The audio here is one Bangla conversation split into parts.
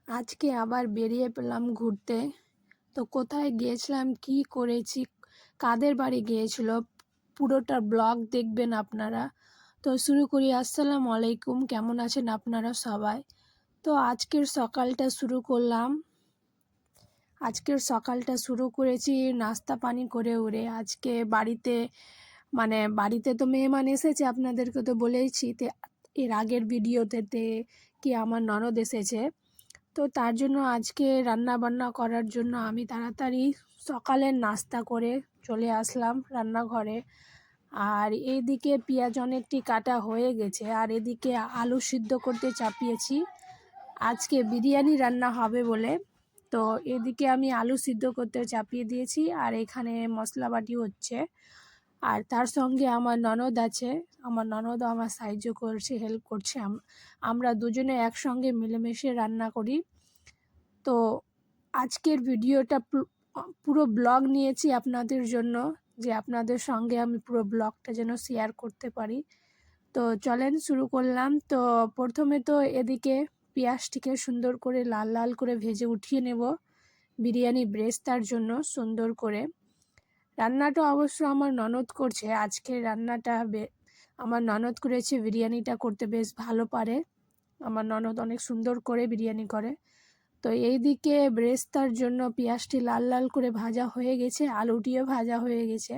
আজকে আবার বেরিয়ে পেলাম ঘুরতে। তো কোথায় গিয়েছিলাম, কি করেছি, কাদের বাড়ি গিয়েছিল, পুরোটা ব্লগ দেখবেন আপনারা। তো শুরু করি। আসসালামু আলাইকুম, কেমন আছেন আপনারা সবাই? তো আজকের সকালটা শুরু করেছি নাস্তা পানি করে উড়ে। আজকে বাড়িতে তো মেহমান এসেছে, আপনাদেরকে তো বলেইছি এর আগের ভিডিওতে কি আমার ননদ এসেছে। তো তার জন্য আজকে রান্না বান্না করার জন্য আমি তাড়াতাড়ি সকালের নাস্তা করে চলে আসলাম রান্নাঘরে। আর এইদিকে পেঁয়াজ অনেকটি কাটা হয়ে গেছে, আর এদিকে আলু সিদ্ধ করতে চাপিয়েছি। আজকে বিরিয়ানি রান্না হবে বলে, তো এদিকে আমি আলু সিদ্ধ করতে চাপিয়ে দিয়েছি, আর এখানে মশলা বাটি হচ্ছে। আর তার সঙ্গে আমার ননদ আছে, আমার ননদও আমার সাহায্য করছে, হেল্প করছে। আমরা দুজনে একসঙ্গে মিলেমিশে রান্না করি। তো আজকের ভিডিওটা পুরো ব্লগ নিয়েছি আপনাদের জন্য, যে আপনাদের সঙ্গে আমি পুরো ব্লগটা যেন শেয়ার করতে পারি। তো চলেন শুরু করলাম। তো প্রথমে তো এদিকে পেঁয়াজটিকে সুন্দর করে লাল লাল করে ভেজে উঠিয়ে নেব বিরিয়ানি ব্রেস্তার জন্য সুন্দর করে। রান্নাটা অবশ্য আমার ননদ করছে আজকের রান্নাটা। আমার ননদ করেছে, বিরিয়ানিটা করতে বেশ ভালো পারে। আমার ননদ অনেক সুন্দর করে বিরিয়ানি করে। তো এইদিকে ব্রেস্তার জন্য পেঁয়াজটি লাল লাল করে ভাজা হয়ে গেছে, আলুটিও ভাজা হয়ে গেছে।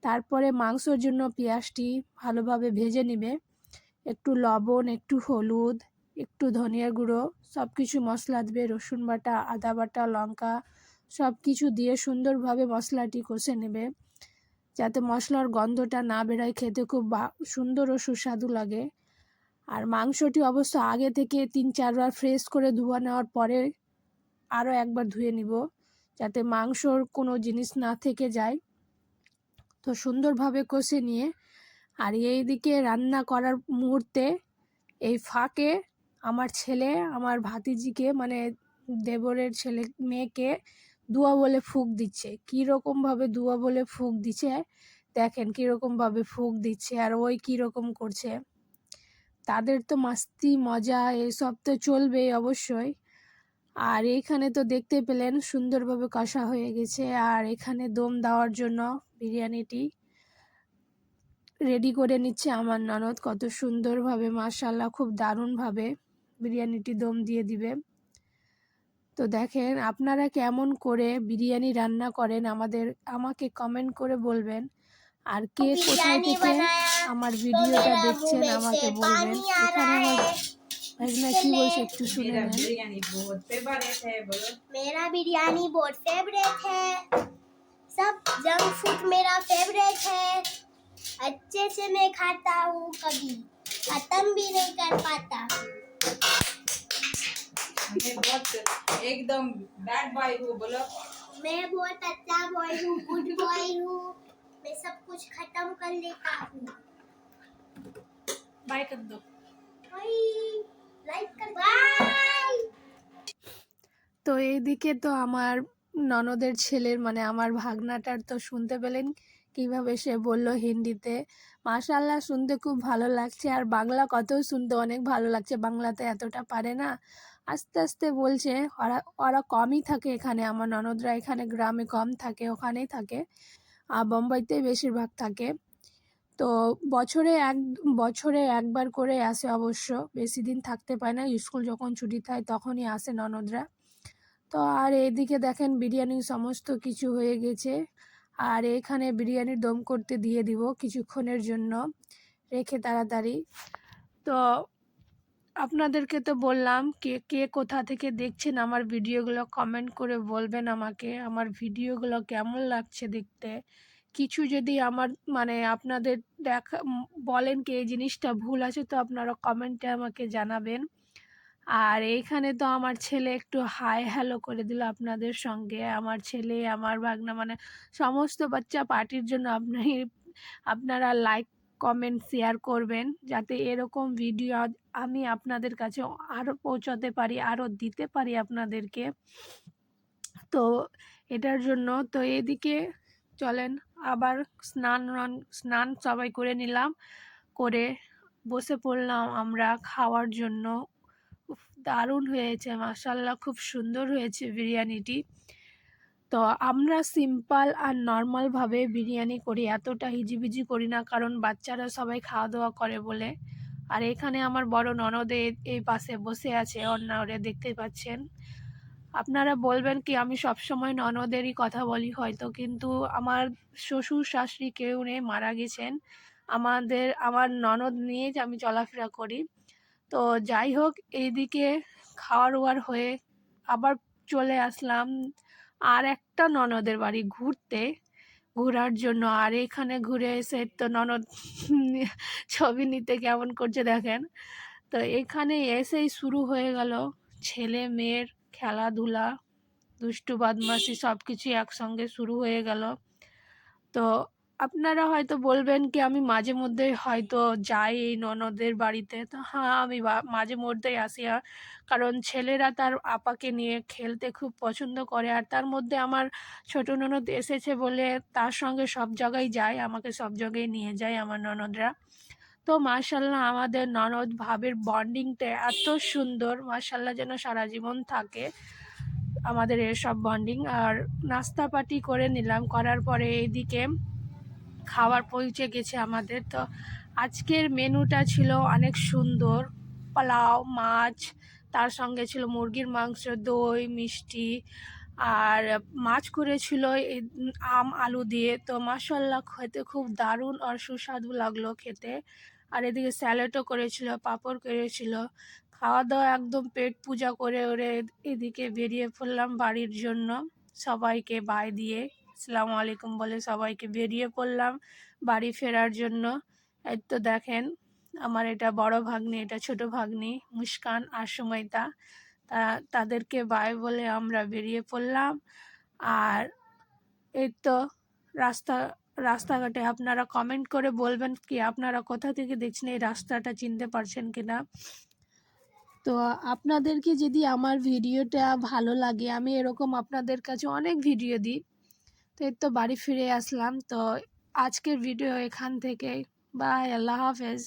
তারপরে মাংসর জন্য পেঁয়াজটি ভালোভাবে ভেজে নেবে। একটু লবণ, একটু হলুদ, একটু ধনিয়া গুঁড়ো, সব কিছু মশলা দেবে, রসুন বাটা, আদা বাটা, লঙ্কা, সব কিছু দিয়ে সুন্দরভাবে মশলাটি কষে নেবে, যাতে মশলার গন্ধটা না বেরোয়, খেতে খুব সুন্দর ও সুস্বাদু লাগে। আর মাংসটি অবশ্য আগে থেকে 3-4 বার ফ্রেশ করে ধুয়ে নেওয়ার পরে আরও একবার ধুয়ে নিব, যাতে মাংসর কোনো জিনিস না থেকে যায়। তো সুন্দরভাবে কষে নিয়ে, আর এই দিকে রান্না করার মুহূর্তে এই ফাঁকে আমার ছেলে আমার ভাতিজিকে, মানে দেবরের ছেলে মেয়েকে দুয়া বলে ফুঁক দিচ্ছে। কীরকমভাবে দুয়া বলে ফুঁক দিচ্ছে দেখেন, কীরকমভাবে ফুঁক দিচ্ছে আর ওই কীরকম করছে। তাদের তো মাস্তি মজা এসব তো চলবেই অবশ্যই। আর এইখানে তো দেখতে পেলেন সুন্দরভাবে কষা হয়ে গেছে, আর এখানে দম দেওয়ার জন্য বিরিয়ানিটি রেডি করে নিচ্ছে আমার ননদ। কত সুন্দরভাবে, মাশাআল্লাহ, খুব দারুণভাবে বিরিয়ানিটি দম দিয়ে দিবে। তো দেখেন আপনারা কেমন করে বিরিয়ানি রান্না করেন আমাকে কমেন্ট করে বলবেন। আর কে কোথায় থেকে আমার ভিডিওটা দেখছেন আমাকে বলবেন। এখানে আমার ভাগনা কি বলছে একটু শুনে নেন। मेरा बिरयानी बहुत फेवरेट है। सब जंक फूड मेरा फेवरेट है। अच्छे से मैं खाता हूँ, कभी खत्म भी नहीं कर पाता। मैं बहुत एकदम बैड बॉय हूँ, बोलो। मैं बहुत अच्छा बॉय हूँ, गुड बॉय हूँ। मैं सब कुछ खत्म कर लेता हूँ। बाय कर दो। बाय, लाइक कर, बाय। তো এইদিকে তো আমার ননদের ছেলের, মানে আমার ভাগনাটার তো শুনতে পেলেন কিভাবে সে বলল হিন্দিতে। মাশাআল্লাহ, শুনতে খুব ভালো লাগছে। আর বাংলা কথাও শুনতে অনেক ভালো লাগছে, বাংলাতে এতটা পারে না, আস্তে আস্তে বলছে। ওরা ওরা কমই থাকে এখানে, আমার ননদরা এখানে গ্রামে কম থাকে, ওখানেই থাকে, আর বোম্বাইতেই বেশিরভাগ থাকে। তো বছরে একবার করে আসে অবশ্য, বেশি দিন থাকতে পায় না, স্কুল যখন ছুটি থাকে তখনই আসে ননদরা। তো আর এইদিকে দেখেন বিরিয়ানি সমস্ত কিছু হয়ে গেছে, আর এখানে বিরিয়ানির দম করতে দিয়ে দিব কিছুক্ষণের জন্য রেখে তাড়াতাড়ি। তো আপনাদেরকে তো বললাম, কে কে কোথা থেকে দেখছেন আমার ভিডিওগুলো কমেন্ট করে বলবেন আমাকে, আমার ভিডিওগুলো কেমন লাগছে দেখতে। কিছু যদি আমার, মানে আপনাদের বলেন কি এই জিনিসটা ভুল আছে, তো আপনারা কমেন্টে আমাকে জানাবেন। আর এইখানে তো আমার ছেলে একটু হাই হ্যালো করে দিল আপনাদের সঙ্গে। আমার ছেলে, আমার ভাগনা, মানে সমস্ত বাচ্চা পার্টির জন্য আপনারা লাইক, কমেন্ট, শেয়ার করবেন, যাতে এরকম ভিডিও আমি আপনাদের কাছে আরও পৌঁছাতে পারি, আরও দিতে পারি আপনাদেরকে। তো এটার জন্য তো এদিকে চলেন আবার স্নান সবাই করে নিলাম, করে বসে পড়লাম আমরা খাওয়ার জন্য। দারুণ হয়েছে মাশাআল্লাহ, খুব সুন্দর হয়েছে বিরিয়ানিটি। তো আমরা সিম্পল আর নর্মালভাবে বিরিয়ানি করি, এতটা হিজিবিজি করি না, কারণ বাচ্চারা সবাই খাওয়া দাওয়া করে বলে। আর এখানে আমার বড় ননদ এই পাশে বসে আছে, ওরে দেখতেই পাচ্ছেন। আপনারা বলবেন কি আমি সবসময় ননদেরই কথা বলি হয়তো, কিন্তু আমার শ্বশুর শাশুড়ি কেউ নেই, মারা গেছেন। আমার ননদ নিয়ে আমি চলাফেরা করি। তো যাই হোক, এইদিকে খাওয়ার ওয়ার হয়ে আবার চলে আসলাম আর একটা ননদের বাড়ি ঘোরার জন্য। আর এখানে ঘুরে এসে তো ননদ ছবি নিতে কেমন করছে দেখেন। তো এখানে এসেই শুরু হয়ে গেল ছেলে মেয়ের খেলাধুলা, দুষ্টু বদমাশি সব কিছুই একসঙ্গে শুরু হয়ে গেল। তো আপনারা হয়তো বলবেন কি আমি মাঝে মধ্যে হয়তো যাই এই ননদের বাড়িতে। তো হ্যাঁ, আমি মাঝে মধ্যেই আসি, কারণ ছেলেরা তার আপাকে নিয়ে খেলতে খুব পছন্দ করে। আর তার মধ্যে আমার ছোট ননদ এসেছে বলে তার সঙ্গে সব জায়গায় যায়, আমাকে সব জায়গায় নিয়ে যায় আমার ননদরা। তো মাশাল্লাহ আমাদের ননদ ভাবের বন্ডিংটা এত সুন্দর, মাশাল্লাহ যেন সারা জীবন থাকে আমাদের এসব বন্ডিং। আর নাস্তা পার্টি করে নিলাম, করার পরে এইদিকে খাবার পৌঁছে গেছে আমাদের। তো আজকের মেনুটা ছিল অনেক সুন্দর, পোলাও, মাছ, তার সঙ্গে ছিল মুরগির মাংস, দই, মিষ্টি, আর মাছ করেছিল এই আম আলু দিয়ে। তো মাশাল্লাহ খেতে খুব দারুণ আর সুস্বাদু লাগলো খেতে। আর এদিকে স্যালাডও করেছিল, পাঁপড় করেছিল। খাওয়া দাওয়া একদম পেট পূজা করে ওরে এদিকে বেরিয়ে পড়লাম বাড়ির জন্য, সবাইকে বাই দিয়ে আসসালামু আলাইকুম বলে সবাইকে বেরিয়ে পড়লাম বাড়ি ফেরার জন্য। এই তো দেখেন আমার এটা বড় ভাগ্নি, এটা ছোট ভাগ্নি মুস্কান আর সুমাইতা, তাদেরকে বাই বলে আমরা বেরিয়ে পড়লাম। আর এই তো রাস্তাঘাটে আপনারা কমেন্ট করে বলবেন কি আপনারা কোথা থেকে দেখছেন, এই রাস্তাটা চিনতে পারছেন কিনা। তো আপনাদেরকে যদি আমার ভিডিওটা ভালো লাগে, আমি এরকম আপনাদের কাছে অনেক ভিডিও দিই। তো এই তো বাড়ি ফিরে আসলাম। তো আজকের ভিডিও এখান থেকে, বাই, আল্লাহ হাফেজ।